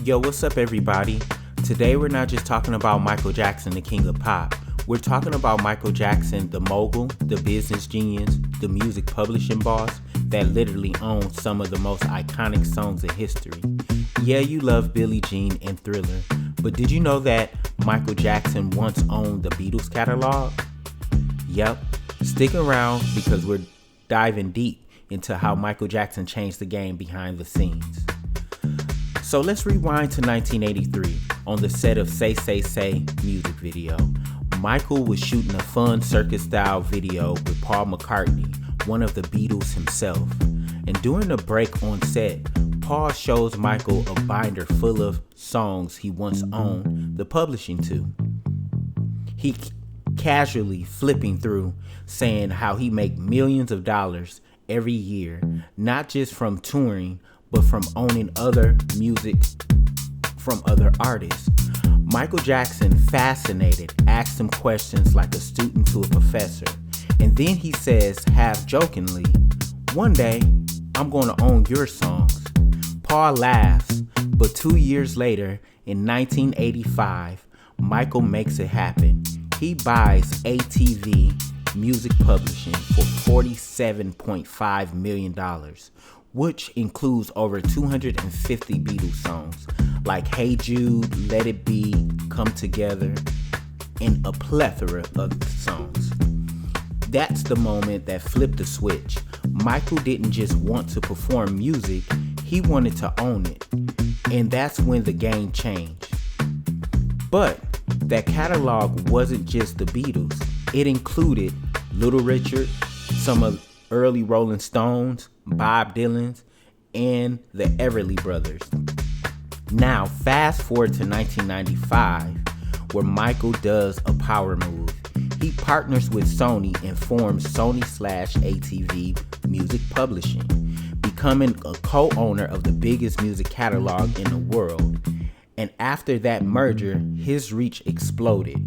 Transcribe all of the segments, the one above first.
Yo, what's up everybody? Today we're not just talking about Michael Jackson, the king of pop. We're talking about Michael Jackson, the mogul, the business genius, the music publishing boss that literally owns some of the most iconic songs in history. Yeah, you love Billie Jean and Thriller, but did you know that Michael Jackson once owned the Beatles catalog? Yep, stick around because we're diving deep into how Michael Jackson changed the game behind the scenes. So let's rewind to 1983 on the set of Say Say Say music video. Michael was shooting a fun circus-style video with Paul McCartney, one of the Beatles himself. And during a break on set, Paul shows Michael a binder full of songs he once owned the publishing to. He casually flipping through, saying how he make millions of dollars every year, not just from touring, but from owning other music from other artists. Michael Jackson, fascinated, asked him questions like a student to a professor. And then he says, half jokingly, "One day, I'm going to own your songs." Paul laughs, but 2 years later, in 1985, Michael makes it happen. He buys ATV Music Publishing for $47.5 million, which includes over 250 Beatles songs like Hey Jude, Let It Be, Come Together, and a plethora of songs. That's the moment that flipped the switch. Michael didn't just want to perform music, he wanted to own it. And that's when the game changed. But that catalog wasn't just the Beatles. It included Little Richard, some of early Rolling Stones, Bob Dylan, and the Everly Brothers. Now, fast forward to 1995, where Michael does a power move. He partners with Sony and forms Sony/ATV Music Publishing, becoming a co-owner of the biggest music catalog in the world. And after that merger, his reach exploded.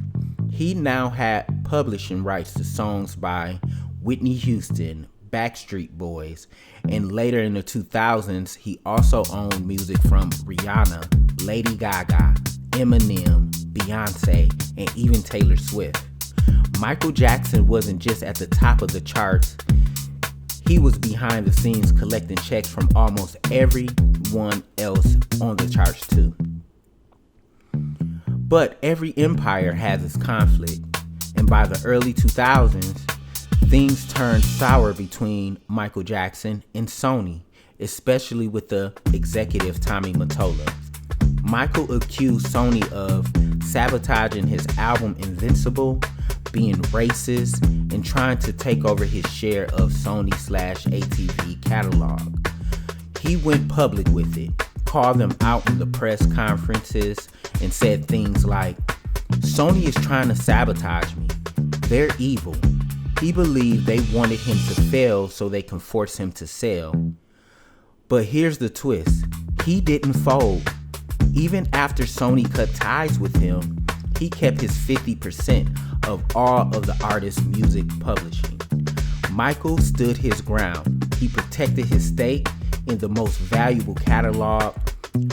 He now had publishing rights to songs by Whitney Houston, Backstreet Boys, and later in the 2000s, he also owned music from Rihanna, Lady Gaga, Eminem, Beyonce, and even Taylor Swift. Michael Jackson wasn't just at the top of the charts, he was behind the scenes collecting checks from almost everyone else on the charts too. But every empire has its conflict, and by the early 2000s, things turned sour between Michael Jackson and Sony, especially with the executive Tommy Mottola. Michael accused Sony of sabotaging his album Invincible, being racist, and trying to take over his share of Sony/ATV catalog. He went public with it, called them out in the press conferences, and said things like, "Sony is trying to sabotage me. They're evil." He believed they wanted him to fail so they can force him to sell. But here's the twist. He didn't fold. Even after Sony cut ties with him, he kept his 50% of all of the artist's music publishing. Michael stood his ground. He protected his stake in the most valuable catalog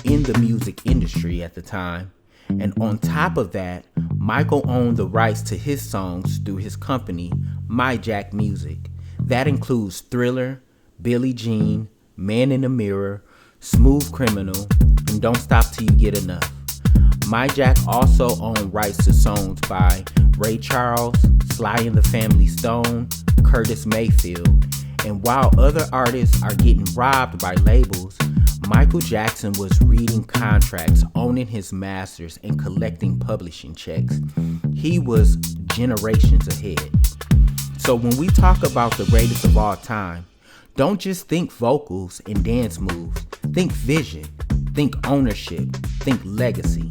in the music industry at the time. And on top of that, Michael owned the rights to his songs through his company, Mijac Music. That includes Thriller, Billie Jean, Man in the Mirror, Smooth Criminal, and Don't Stop Till You Get Enough. Mijac also owned rights to songs by Ray Charles, Sly and the Family Stone, Curtis Mayfield. And while other artists are getting robbed by labels, Michael Jackson was reading contracts, owning his masters, and collecting publishing checks. He was generations ahead. So when we talk about the greatest of all time, don't just think vocals and dance moves. Think vision, think ownership, think legacy.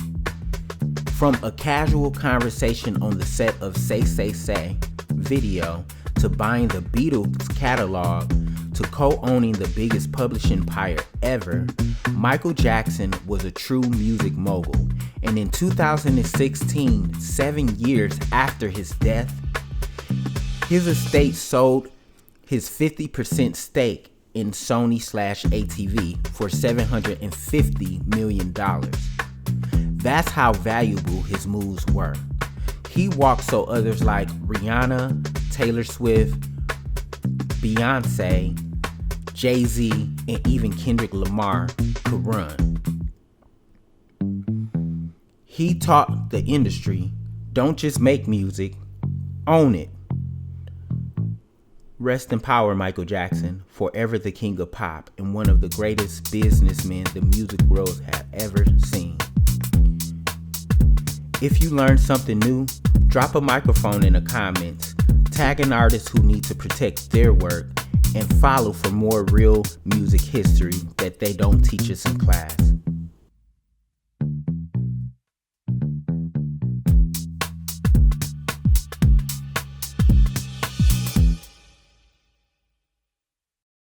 From a casual conversation on the set of Say Say Say video, to buying the Beatles catalog, to co-owning the biggest publishing empire ever, Michael Jackson was a true music mogul. And in 2016, 7 years after his death, his estate sold his 50% stake in Sony/ATV for $750 million. That's how valuable his moves were. He walked so others like Rihanna, Taylor Swift, Beyonce, Jay-Z, and even Kendrick Lamar could run. He taught the industry, don't just make music, own it. Rest in power, Michael Jackson, forever the king of pop and one of the greatest businessmen the music world has ever seen. If you learned something new, drop a microphone in the comments, tag an artist who needs to protect their work, and follow for more real music history that they don't teach us in class.